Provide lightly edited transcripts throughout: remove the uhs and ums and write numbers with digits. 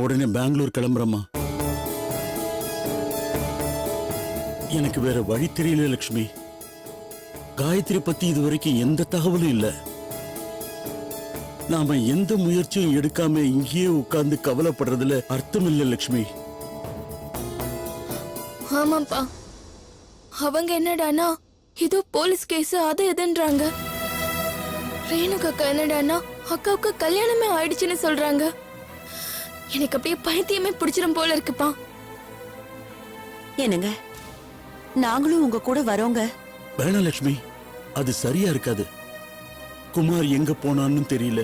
உடனே பெங்களூர் கிளம்புறேம்மா. எனக்கு வேற வழி தெரியல லட்சுமி. காயத்ரி பத்தி இதுவரைக்கும் எந்த தகவலும் இல்ல. நாம எந்த முயற்சியும் எடுக்காம இங்கேயே உட்கார்ந்து கவலைப்படுறதுல அர்த்தம் இல்ல லட்சுமி. ஆமாப்பா, அவங்க என்னடானா இதோ போலீஸ் கேஸ் அது எதுன்றாங்க. ரேணுகா அக்கா என்னடானா அக்காவுக்கு கல்யாணமே ஆயிடுச்சுன்னு சொல்றாங்க. எனக்கு அப்படியே பைத்தியமே பிடிச்சிரும் போல இருக்குப்பா. என்னங்க, நாங்களும் உங்க கூட வரோங்க. வேணாம் லட்சுமி, அது சரியா இருக்காது. குமார் எங்க போனான்னு தெரியல.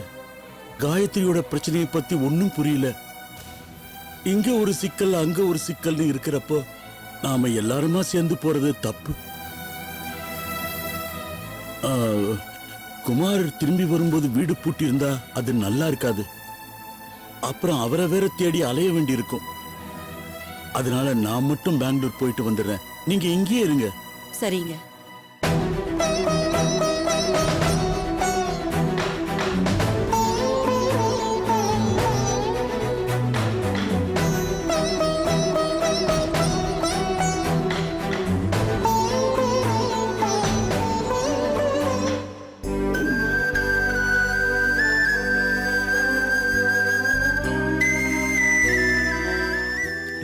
காயத்ரியோட பிரச்சனையை பத்தி ஒன்னும் புரியல. இங்க ஒரு சிக்கல் அங்க ஒரு சிக்கல்னு இருக்கிறப்போ நாம எல்லாருமா சேர்ந்து போறது தப்பு. குமார் திரும்பி வரும்போது வீடு பூட்டி இருந்தா அது நல்லா இருக்காது. அப்புறம் அவரை வேற தேடி அலைய வேண்டி இருக்கும். அதனால நான் மட்டும் பெங்களூர் போயிட்டு வந்துடுறேன். நீங்க இங்கேயே இருங்க. சரிங்க.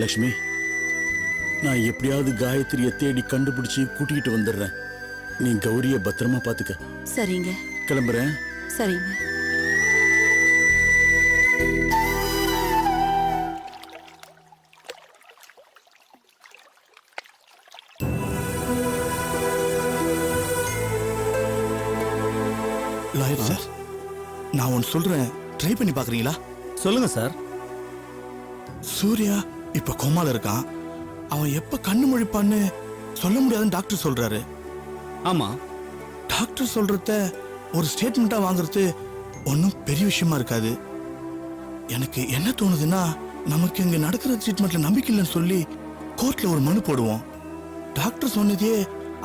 லட்சுமி, நான் எப்படியாவது காயத்ரியை தேடி கண்டுபிடிச்சு கூட்டிகிட்டு வந்துடுறேன். நீ கௌரிய பத்திரமா பாத்துக்க. சரிங்க. கிளம்புறேன். சரிங்க. லாயர் சார், நான் ஒன்னு சொல்றேன், ட்ரை பண்ணி பாக்குறீங்களா? சொல்லுங்க சார். சூர்யா இப்ப கோமால இருக்கான். அவன் எப்ப கண்ணு முழிப்பான்னு சொல்ல முடியாதுன்னு டாக்டர் சொல்றாரு. ஆமா, டாக்டர் சொல்றத ஒரு ஸ்டேட்மெண்டா வாங்குறது ஒன்னும் பெரிய விஷயமா இருக்காது. எனக்கு என்ன தோணுதுன்னா, நமக்கு இங்க நடக்கிற ட்ரீட்மெண்ட்ல நம்பிக்கை இல்லைன்னு சொல்லி கோர்ட்ல ஒரு மனு போடுவோம். டாக்டர் சொன்னதே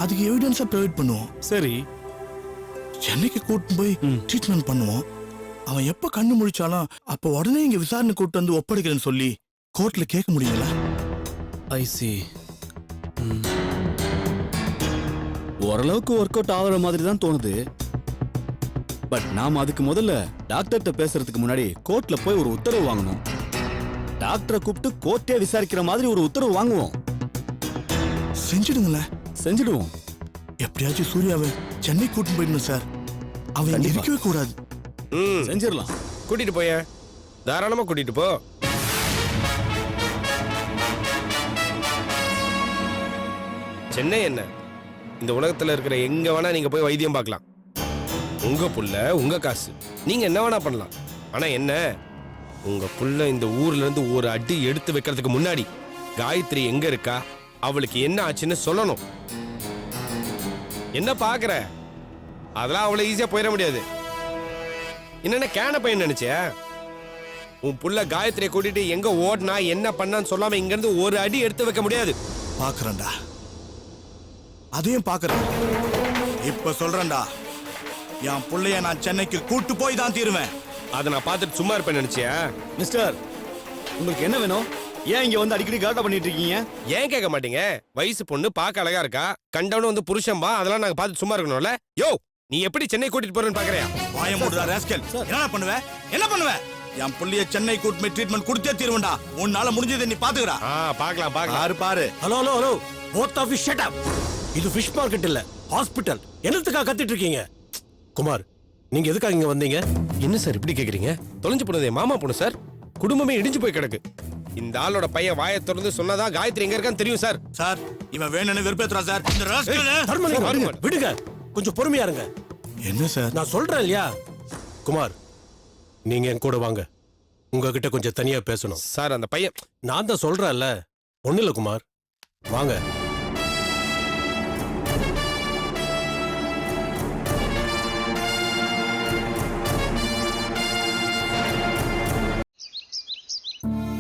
அதுக்கு எவிடன்ஸா ப்ரொவைட் பண்ணுவோம். சரி, சென்னைக்கு கூட்டு போய் ட்ரீட்மெண்ட் பண்ணுவோம். அவன் எப்ப கண்ணு முழிச்சாலும் அப்ப உடனே இங்க விசாரணை கூட்டு வந்து ஒப்படைக்கிறேன்னு சொல்லி கோர்ட்ல கேட்க முடியுங்களா? ஐ சி. ஓரளவுக்கு ஒர்க் அவுட் ஆகுற மாதிரி தான் தோணுது. பட் நாம அதுக்கு முதல்ல டாக்டர்கிட்ட பேசுறதுக்கு முன்னாடி கோர்ட்ல போய் ஒரு உத்தரவு வாங்கணும். டாக்டரை கூப்பிட்டு கோர்ட்டே விசாரிக்கிற மாதிரி ஒரு உத்தரவு வாங்குவோம். செஞ்சிடுங்களேன். செஞ்சிடுவோம். எப்படியாச்சும் சூர்யாவை சென்னை கூட்டிட்டு போயிடணும் சார். அவன் இருக்கவே கூடாது. செஞ்சிடலாம். கூட்டிட்டு போய தாராளமா கூட்டிட்டு போ. சென்னை என்ன, இந்த உலகத்துல இருக்கிற எங்க வேணா நீங்க போய் வைத்தியம் பார்க்கலாம். உங்க புள்ள உங்க காசு, நீங்க என்ன வேணா பண்ணலாம். ஆனா என்ன, உங்க புள்ள இந்த ஊர்ல இருந்து ஒரு அடி எடுத்து வைக்கிறதுக்கு முன்னாடி காயத்ரி எங்க இருக்கா, அவளுக்கு என்ன ஆச்சுன்னு சொல்லணும். என்ன பாக்குற, அதெல்லாம் அவ்வளவு ஈஸியா போயிட முடியாது. என்னென்ன கேன பையன் நினைச்சே, உன் புள்ள காயத்ரியை கூட்டிட்டு எங்க ஓடினா என்ன பண்ணான்னு சொல்லாம இங்க இருந்து ஒரு அடி எடுத்து வைக்க முடியாது. பாக்குறேன்டா, அதையும் பாக்குறேன். இப்ப சொல்றேன்டா, என் புள்ளைய நான் சென்னைக்கு கூட்டு போய் தான் தீருவேன். அதை நான் பார்த்துட்டு சும்மா இருப்பேன் நினைச்சியா? மிஸ்டர், உங்களுக்கு என்ன வேணும்? ஏன் இங்க வந்து அடிக்கடி கலாட்டா பண்ணிட்டு இருக்கீங்க? ஏன் கேட்க மாட்டீங்க? வயசு பொண்ணு பார்க்க அழகா இருக்கா, கண்டவனும் வந்து புருஷன்பா, அதெல்லாம் நாங்க பார்த்து சும்மா இருக்கணும்ல. யோ, நீ எப்படி சென்னை கூட்டிட்டு போறேன்னு பாக்குறியா? வாய மூடுடா ராஸ்கல். என்ன பண்ணுவ? என்ன பண்ணுவ? என் புள்ளைய சென்னை கூட்டு போய் ட்ரீட்மெண்ட் கொடுத்தே தீருவேன்டா. உன்னால முடிஞ்சதை நீ பாத்துக்கடா. பார்க்கலாம் பார்க்கலாம். பாரு பாரு. Hello hello hello, both of you shut up. இது ஃபிஷ் மார்க்கெட் இல்ல, ஹாஸ்பிடல். என்னத்துக்காக கத்திட்டு இருக்கீங்க? குமார், நீங்க எதுக்காக இங்க வந்தீங்க? என்ன சார் இப்படி கேக்குறீங்க? தொலைஞ்சு போனதே மாமா பொண்ணு சார், குடும்பமே இடிஞ்சு போய் கிடக்கு. இந்த ஆளோட பையன் வாயை திறந்து சொன்னதான் காயத்ரி எங்க இருக்கான்னு தெரியும் சார். சார், இவன் வேணும்னு வெறுப்பேத்துறா சார். இந்த ராஸ்கல் தர்மலிங்கம், விடுங்க, கொஞ்சம் பொறுமையா இருங்க. என்ன சார்? நான் சொல்றேன் இல்லையா? குமார், நீங்க என் கூட வாங்க, உங்ககிட்ட கொஞ்சம் தனியா பேசணும். சார், அந்த பையன் நான் தான் சொல்றேன்ல, ஒண்ணு இல்ல குமார், வாங்க.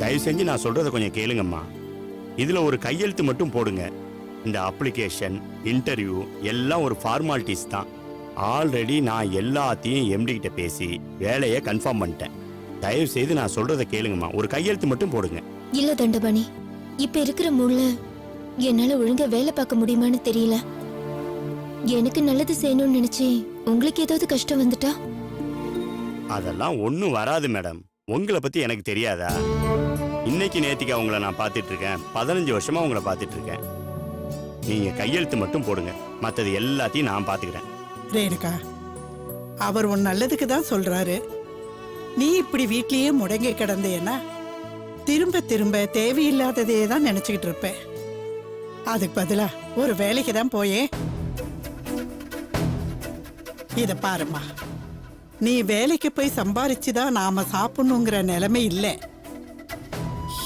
தயவு செஞ்சு நான் சொல்றதை கொஞ்சம் கேளுங்கம்மா. இதுல ஒரு கையெழுத்து மட்டும் போடுங்க. இந்த அப்ளிகேஷன், இன்டர்வியூ எல்லாம் ஒரு ஃபார்மாலிட்டிஸ் தான். ஆல்ரெடி நான் எல்லாத்தையும் எம்டி கிட்ட பேசி வேலையை கன்ஃபார்ம் பண்ணிட்டேன். தயவு செய்து நான் சொல்றதை கேளுங்கம்மா, ஒரு கையெழுத்து மட்டும் போடுங்க. இல்ல தண்டபாணி, இப்ப இருக்கிற மூட்ல என்னால ஒழுங்கா வேலை பார்க்க முடியுமான்னு தெரியல. எனக்கு நல்லது செய்யணும்னு நினைச்சு உங்களுக்கு ஏதாவது கஷ்டம் வந்துட்டா? அதெல்லாம் ஒன்றும் வராது மேடம். உங்களை பத்தி எனக்கு தெரியாதா? இன்னைக்கு நேத்திக்கு அவங்கள நான் பார்த்துட்டு இருக்கேன், 15 வருஷமா உங்களை பார்த்துட்டு இருக்கேன். நீங்க கையெழுத்து மட்டும் போடுங்க, மற்றது எல்லாத்தையும் நான் பார்த்துக்கிறேன். ரேணுகா, அவர் உன் நல்லதுக்கு தான் சொல்றாரு. நீ இப்படி வீட்லயே முடங்கி கிடந்தேன்னா திரும்ப திரும்ப தேவையில்லாததே தான் நினைச்சுக்கிட்டு இருப்பேன். அதுக்கு பதிலா ஒரு வேலைக்கு தான் போயே. இத பாருமா, நீ வேலைக்கு போய் சம்பாரிச்சுதான் நாம சாப்பிடணுங்கிற நிலைமை இல்லை.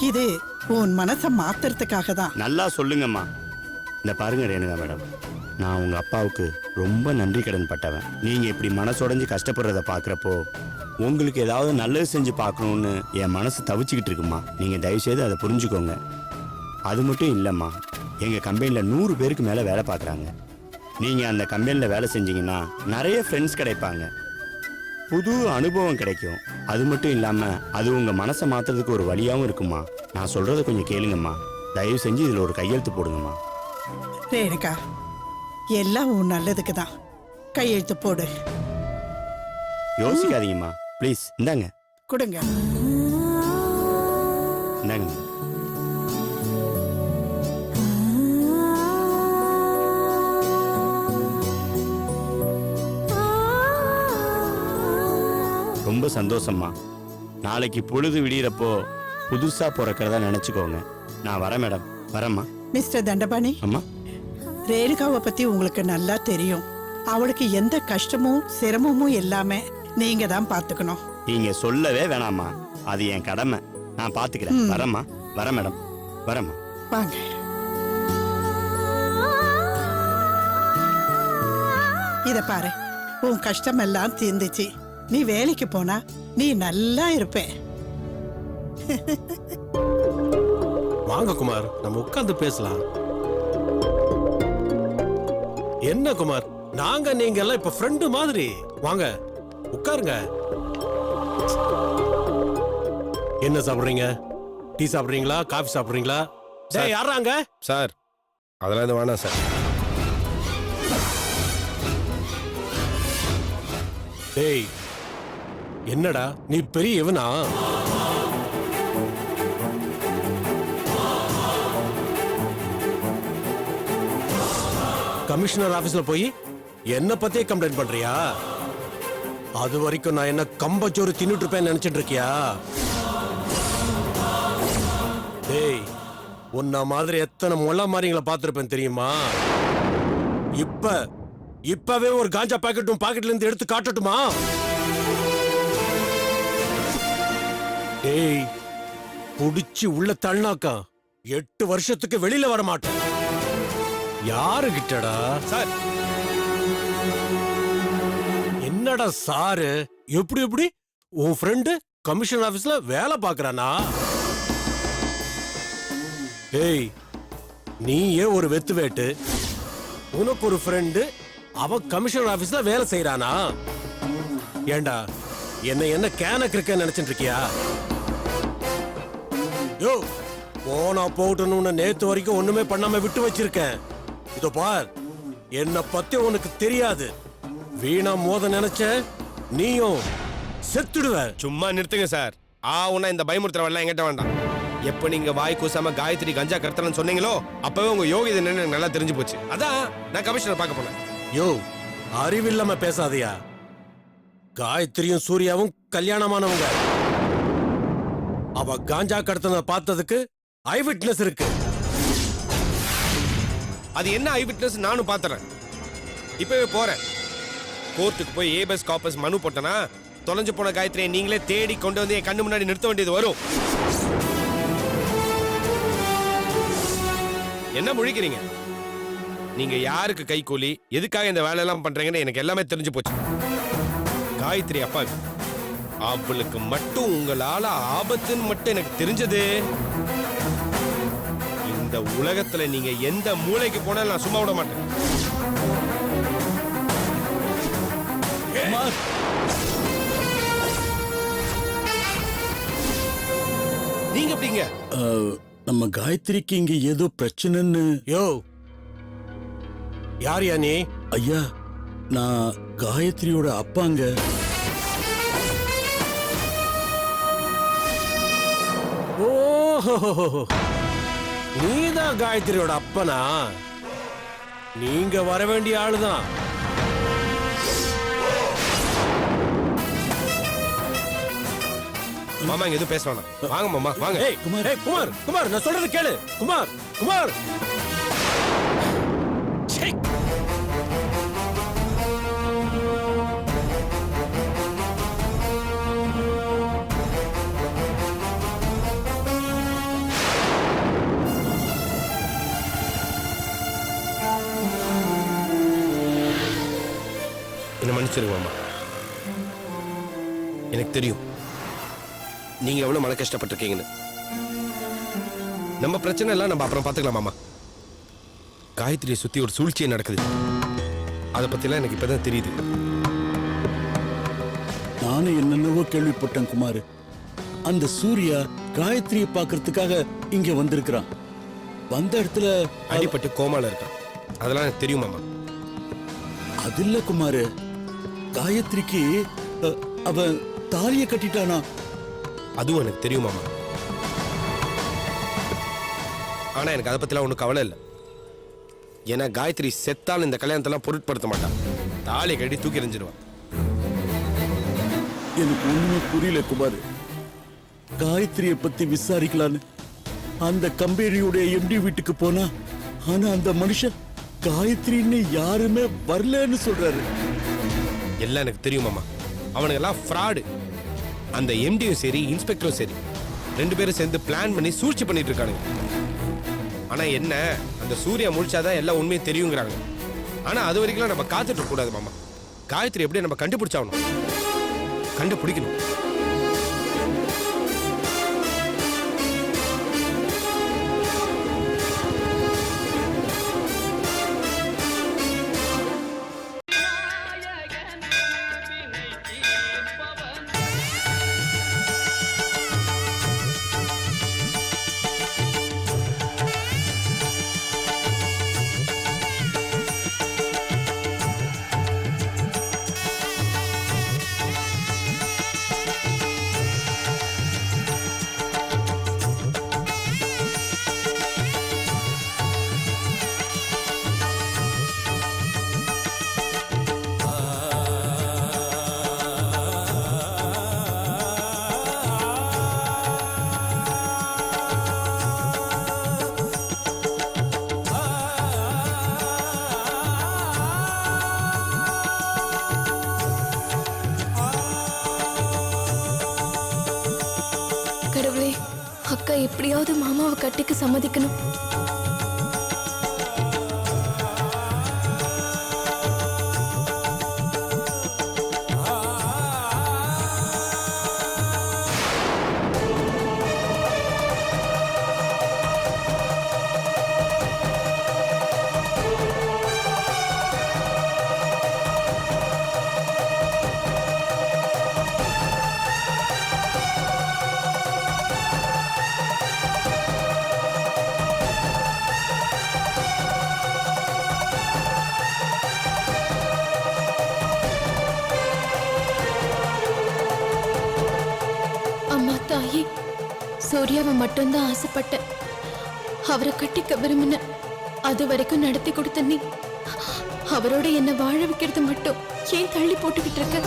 இது உன் மனசை மாத்துறதுக்காக தான். நல்லா சொல்லுங்கம்மா. இந்த பாருங்க ரேணுகா மேடம், நான் உங்க அப்பாவுக்கு ரொம்ப நன்றி கடன் பட்டவன். நீங்க இப்படி மனசுடைஞ்சு கஷ்டப்படுறத பாக்குறப்போ உங்களுக்கு ஏதாவது நல்லது செஞ்சு பார்க்கணும்னு என் மனசு தவிச்சுக்கிட்டு இருக்குமா. நீங்க தயவு செய்து அதை புரிஞ்சுக்கோங்க. அது மட்டும் இல்லைம்மா, எங்க கம்பெனில 100 பேருக்கு மேல வேலை பார்க்குறாங்க. நீங்க அந்த கம்பெனில வேலை செஞ்சீங்கன்னா நிறைய ஃப்ரெண்ட்ஸ் கிடைப்பாங்க, புது அனுபவம் கிடைக்கும். அது மட்டும் இல்லாம அது உங்க மனசை மாத்துறதுக்கு ஒரு வழியாகவும் இருக்குமா. நான் சொல்றதை கொஞ்சம் கேளுங்கம்மா, தயவு செஞ்சு இதுல ஒரு கையெழுத்து போடுங்கம்மா. ரேணுகா, எல்லாம் உன் நல்லதுக்கு தான். கையெழுத்து போடு. யோசிக்காதீங்கம்மா ப்ளீஸ். இந்தாங்க கொடுங்க. இந்தாங்க. ரொம்ப சந்தோஷம்மா. நாளைக்கு பொழுது விடியறப்போ புதுசா பிறக்கிறதா நினைச்சுக்கோங்க. நான் வரேன் மேடம். வரேம்மா. மிஸ்டர் தண்டபாணி, அம்மா, ரேணுகாவை பத்தி உங்களுக்கு நல்லா தெரியும். அவளுக்கு எந்த கஷ்டமும் சிரமமும் இல்லாம நீங்க தான் பாத்துக்கணும். நீங்க சொல்லவே வேணாம்மா, அது என் கடமை. நான் பாத்துக்கிறேன். வரேம்மா. வரேன் மேடம். வரேம்மா. வாங்க. இத பாரு, உன் கஷ்டம் எல்லாம் தீர்ந்துச்சு. நீ வேலைக்கு போனா நீ நல்லா இருப்ப. வாங்க குமார், நம்ம உட்கார்ந்து பேசலாம். என்ன குமார், நாங்க நீங்க எல்லாம் இப்ப ஃப்ரெண்டு மாதிரி. வாங்க உட்காருங்க. என்ன சாப்பிடுறீங்க? டீ சாப்பிடுறீங்களா, காஃபி சாப்பிடுறீங்களா? டேய், யாராங்க? சார் அதெல்லாம் இது வேணாம் சார். டேய், என்னடா நீ பெரிய இவனா? கமிஷனர் ஆபீஸ்ல போய் என்ன பத்தியே கம்ப்ளைண்ட் பண்றியா? அது வரைக்கும் நான் என்ன கம்பச்சோறு தின்னுட்டு இருப்பேன்னு நினைச்சிட்டு இருக்கியா? டேய், உன்ன மாதிரி எத்தனை முள்ள மாதிரிங்களை பார்த்திருப்பேன் தெரியுமா? இப்பவே ஒரு காஞ்சா பாக்கெட்டும் பாக்கெட்ல இருந்து எடுத்து காட்டட்டுமா? டேய், புடிச்சு உள்ள தள்ளாக்கா 8 வருஷத்துக்கு வெளியில வர மாட்டேன். யாரு கிட்டடா? சார் என்னடா சாரு? எப்படி உன் ஃப்ரெண்டு கமிஷன் ஆபீஸ்ல வேலை பாக்குறானா? டேய், நீயே ஒரு வெத்து வேட்டு, உனக்கு ஒரு ஃப்ரெண்டு அவன் கமிஷனர் ஆபீஸ்ல வேலை செய்யறானா? ஏண்டா என்ன கேனக்கு இருக்க நினைச்சிட்டு இருக்கியா? யோ, போனா போகட்டும்னு நேத்து வரைக்கும் ஒண்ணுமே பண்ணாம விட்டு வச்சிருக்கேன். இதோ பார், என்ன பத்தி உனக்கு தெரியாது. வீணா மோத நினைச்ச நீயும் செத்துடுவ. சும்மா நிறுத்துங்க சார். உன்ன இந்த பயமுறுத்துற வரலாம் என்கிட்ட வேண்டாம். எப்ப நீங்க வாய் கூசாம காயத்ரி கஞ்சா கடத்தலன்னு சொன்னீங்களோ அப்பவே உங்க யோகிதை என்னன்னு நல்லா தெரிஞ்சு போச்சு. அதான் நான் கமிஷனர் பார்க்க போனேன். யோ, அறிவில்லாம பேசாதயா. காயத்ரியும் சூர்யாவும் கல்யாணமானவங்க. அவ காஞ்சா கடத்தன பார்த்ததுக்கு ஐ விட்னஸ் இருக்கு. அது என்ன ஐ விட்னஸ் நானும் பாத்துறேன். இப்பவே போறேன். கோர்ட்டுக்கு போய் ஏபஸ் காப்பஸ் மனு போட்டனா தொலைஞ்சு போன காயத்ரியை நீங்களே தேடி கொண்டு வந்து என் கண்ணு முன்னாடி நிறுத்த வேண்டியது வரும். என்ன முழிக்கிறீங்க? நீங்க யாருக்கு கை கூலி, எதுக்காக இந்த வேலையெல்லாம் பண்றீங்கன்னு எனக்கு எல்லாமே தெரிஞ்சு போச்சு. காயத்ரி அப்பாவுக்கு, அவளுக்கு மட்டும் உங்களால ஆபத்துன்னு மட்டும் எனக்கு தெரிஞ்சது. இந்த உலகத்துல நீங்க எந்த மூளைக்கு போனாலும் நான் சும்மா விட மாட்டேன். நீங்க எப்படிங்க? நம்ம காயத்ரிக்கு இங்க ஏதோ பிரச்சனைன்னு. யோ, யார் நீ? ஐயா, நான் காயத்ரியோட அப்பாங்க. ஓஹோ, நீதான் காயத்ரியோட அப்பனா? நீங்க வர வேண்டிய ஆளுதான். மாமா இங்க எதுவும் பேச வேணாம். வாங்க மாமா வாங்க. ஏய் குமார், குமார், குமார், நான் சொல்றது கேளு. குமார், குமார். ச்சே. என்ன மன்னிச்சிருங்க மாமா. எனக்கு தெரியும் நீங்க எவ்வளவு மன கஷ்டப்பட்டிருக்கீங்கன்னு. நம்ம பிரச்சனை எல்லாம் நம்ம அப்புறம் பாத்துக்கலாம் மாமா. காயத்ரியை சுத்தி ஒரு சூழ்ச்சியே நடக்குது. அதை பத்திலாம் எனக்கு இப்பதான் தெரியுது. நானும் என்னென்னவோ கேள்விப்பட்டேன் குமார். அந்த சூர்யா காயத்ரியை பார்க்கறதுக்காக இங்க வந்திருக்கிறான். வந்த இடத்துல அடிபட்டு கோமால இருக்கான். அதெல்லாம் எனக்கு தெரியும் மாமா. அது இல்ல குமார், காயத்ரிக்கு அவன் தாலிய கட்டிட்டானா? அதுவும் எனக்கு தெரியும் மாமா. ஆனா எனக்கு அதை பத்திலாம் ஒன்றும் கவலை இல்லை. ஏன்னா காயத்ரி செத்தாலும் இந்த கல்யாணத்தெல்லாம் பொருட்படுத்த மாட்டான். தாலியை கட்டி தூக்கி எறிஞ்சிடுவான். எனக்கு ஒண்ணுமே புரியல குமார். காயத்ரியை பத்தி விசாரிக்கலான்னு அந்த கம்பெனியுடைய எம்டி வீட்டுக்கு போனா, ஆனா அந்த மனுஷன் காயத்ரின்னு யாருமே வரலன்னு சொல்றாரு. எல்லாம் எனக்கு தெரியும் மாமா. அவனுக்கு எல்லாம் ஃப்ராடு. அந்த எம்டியும் சரி இன்ஸ்பெக்டரும் சரி ரெண்டு பேரும் சேர்ந்து பிளான் பண்ணி சூழ்ச்சி பண்ணிட்டு இருக்கானுங்க. ஆனா என்ன, அந்த சூர்யா முழிச்சாதான் எல்லாம் உண்மையும் தெரியுங்கிறாங்க. ஆனா அது வரைக்கும் நம்ம காத்துட்டு இருக்க கூடாது மாமா. காயத்ரி எப்படியும் நம்ம கண்டுபிடிச்சாகணும். கண்டுபிடிக்கணும். கடவுளே, அக்கா எப்படியாவது மாமாவை கட்டிக்க சம்மதிக்கணும். அம்மா தாயே, சூர்யாவை மட்டும்தான் ஆசைப்பட்டேன். அவரை கட்டிக்க விரும்பின. அது வரைக்கும் நடத்தி கொடுத்த நீ அவரோட என்ன வாழ வைக்கிறது மட்டும் ஏன் தள்ளி போட்டுக்கிட்டு இருக்க?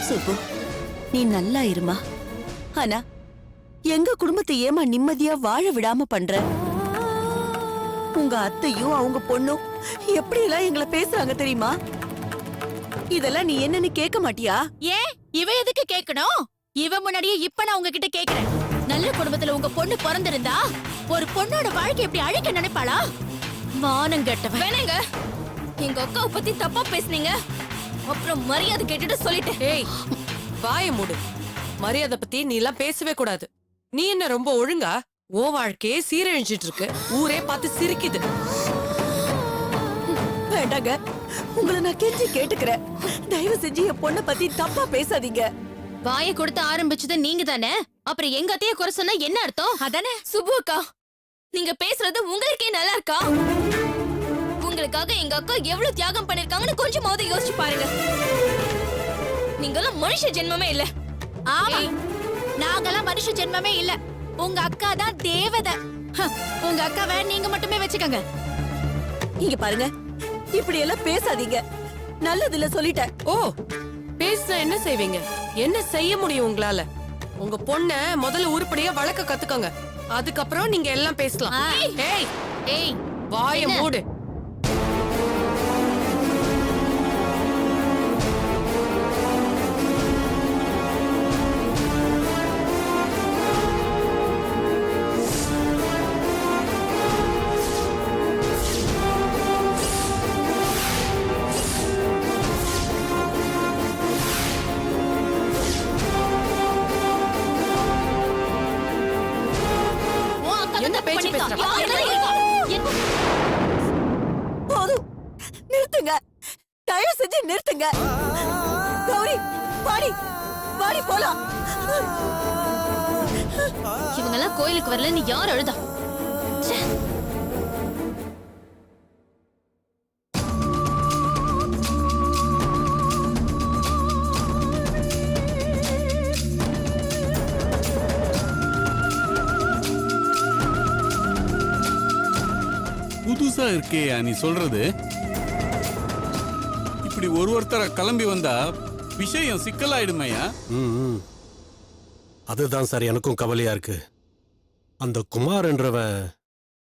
சுப்பு நீ நல்லா இருமா. ஆனா எங்க குடும்பத்தை ஏமா நிம்மதியா வாழ விடாம பண்ற? உங்க அத்தையும் அவங்க பொண்ணும் எப்படி எல்லாம் எங்களை பேசுறாங்க தெரியுமா? இதெல்லாம் நீ என்னன்னு கேட்க மாட்டியா? ஏன் இவ எதுக்கு கேட்கணும்? இவ முன்னாடியே இப்ப நான் உங்ககிட்ட கேக்குறேன். நல்ல குடும்பத்துல உங்க பொண்ணு பிறந்திருந்தா ஒரு பொண்ணோட வாழ்க்கை எப்படி அழிக்க நினைப்பாளா? மானம் கெட்டவன். வேணாங்க, எங்க அக்காவை பத்தி தப்பா பேசுனீங்க, அப்புறம் மரியாதை கேட்டுட்டு சொல்லிட்டேன். ஏய் வாய மூடு. மரியாதை பத்தி நீ எல்லாம் பேசவே கூடாது. நீ என்ன ரொம்ப ஒழுங்கா? ஓ வாழ்க்கையே சீரழிஞ்சிட்டு இருக்கு. ஊரே பார்த்து சிரிக்குது. வேண்டாங்க, உங்களை நான் கெஞ்சி கேட்டுக்கிறேன். தயவு செஞ்சு என் பொண்ணை பத்தி தப்பா பேசாதீங்க. வாயை கொடுத்து ஆரம்பிச்சது நீங்க தானே, அப்புறம் எங்க அத்தைய குறை சொன்னா என்ன அர்த்தம்? அதானே? சுப்பு அக்கா, நீங்க பேசுறது உங்களுக்கே நல்லா இருக்கா? உங்களுக்காக எங்க அக்கா எவ்வளவு தியாகம் பண்ணிருக்காங்கன்னு கொஞ்சமாவது யோசிச்சு பாருங்க. நீங்கெல்லாம் மனுஷ ஜென்மமே இல்ல. ஆமா, நாங்கெல்லாம் மனுஷ ஜென்மமே இல்ல. உங்க அக்கா தான் தேவதை. உங்க அக்காவை நீங்க மட்டுமே வச்சுக்கோங்க. இங்க பாருங்க, இப்படி எல்லாம் பேசாதீங்க. நல்லதில்ல சொல்லிட்டேன். ஓ பேசுனா என்ன செய்வீங்க? என்ன செய்ய முடியும் உங்களால? உங்க பொண்ண முதல்ல உருப்படியா வளர்க்க கத்துக்கோங்க. அதுக்கப்புறம் நீங்க எல்லாம் பேசலாம். ஏய் ஏய் வாய என்ன? மூடு. உன் அக்கா என்ன தான் தப்பு பேச்சு பண்ணிருக்கா. பேசுற? யாரு என்ன? போதும், நிறுத்துங்க. தயவு செஞ்சு நிறுத்துங்க. கௌரி, வாடி வாடி போலாம். இவங்கெல்லாம் கோயிலுக்கு வரலன்னு யார் அழுதா? ச்சே. புதுசா இருக்கேயா நீ சொல்றது? இப்படி ஒருத்தர கிளம்பி வந்தா விஷயம் சிக்கலாயிடுமையா? ம். அதுதான் சார் எனக்கும் கவலையா இருக்கு. அந்த குமார்ன்றவன்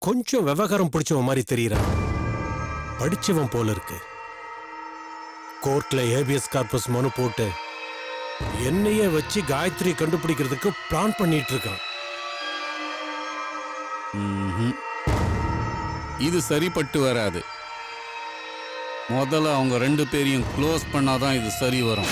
கொஞ்சம் விவகாரம் பிடிச்சவன் மாதிரி தெரியறான். படிச்சவன் போல இருக்கு. கோர்ட்ல ஏபிஎஸ் கார்பஸ் மனு போட்டு என்னையே வச்சு காயத்ரி கண்டுபிடிக்கிறதுக்கு பிளான் பண்ணிட்டு இருக்கான். ம்ஹும். இது சரிப்பட்டு வராது. முதல்ல அவங்க ரெண்டு பேரையும் க்ளோஸ் பண்ணாதான் இது சரி வரும்.